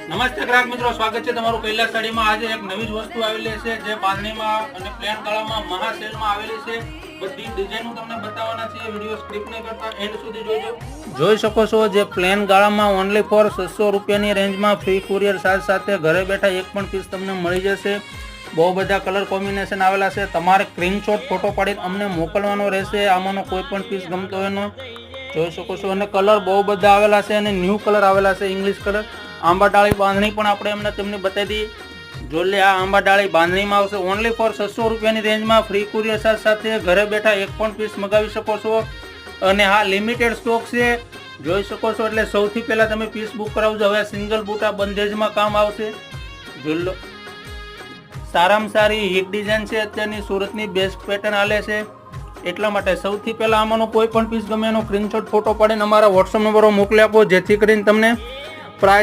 નમસ્તે ગ્રાહક મિત્રો, સ્વાગત છે તમારું કૈલાસ સાડીમાં। આજે એક નવી જ વસ્તુ આવેલી છે જે બાંધણીમાં અને પ્લેન ગળામાં મહા સેલમાં આવેલી છે। બધી ડિઝાઇનો તમને બતાવવાના છે, વિડિયો સ્ક્રિપ્ટ નહીં કરતા એન્ડ સુધી જોજો। જોઈ શકો છો જે પ્લેન ગાળામાં ઓનલી ફોર 600 રૂપિયાની રેન્જમાં ફ્રી કુરિયર ચાર્જ સાથે ઘરે બેઠા એક પણ પીસ તમને મળી જશે। બહુ બધા કલર કોમ્બિનેશન આવેલા છે, તમારે સ્ક્રીનશોટ ફોટો પાડીને અમને મોકલવાનો રહેશે। આમાંનો કોઈ પણ પીસ ગમતો હોય એનો જોઈ શકો છો, અને કલર બહુ બધા આવેલા છે અને ન્યૂ કલર આવેલા છે, ઇંગ્લિશ કલર। આંબા ડાળી બાંધણી પણ આપણે એમને તમને બતાવી દઈએ। જો લે આ આંબા ડાળી બાંધણીમાં આવશે ઓનલી ફોર 600 રૂપિયાની રેન્જમાં ફ્રી કુરિયર ચાર્જ સાથે ઘરે બેઠા એક પણ પીસ મગાવી શકો છો। અને હા, લિમિટેડ સ્ટોક છે, જોઈ શકો છો। એટલે સૌથી પહેલા તમે પીસ બુક કરાવજો। હવે સિંગલ બૂટા બંધેજમાં કામ આવશે। જો લો, સારામાં સારી હિટ ડિઝાઇન છે, અત્યારની સુરતની બેસ્ટ પેટર્ન હાલે છે। એટલા માટે સૌથી પહેલા આમાંનો કોઈ પણ પીસ ગમે એનો સ્ક્રીનશોટ ફોટો પાડીને અમારા વોટ્સઅપ નંબરો મોકલી આપો, જેથી કરીને તમને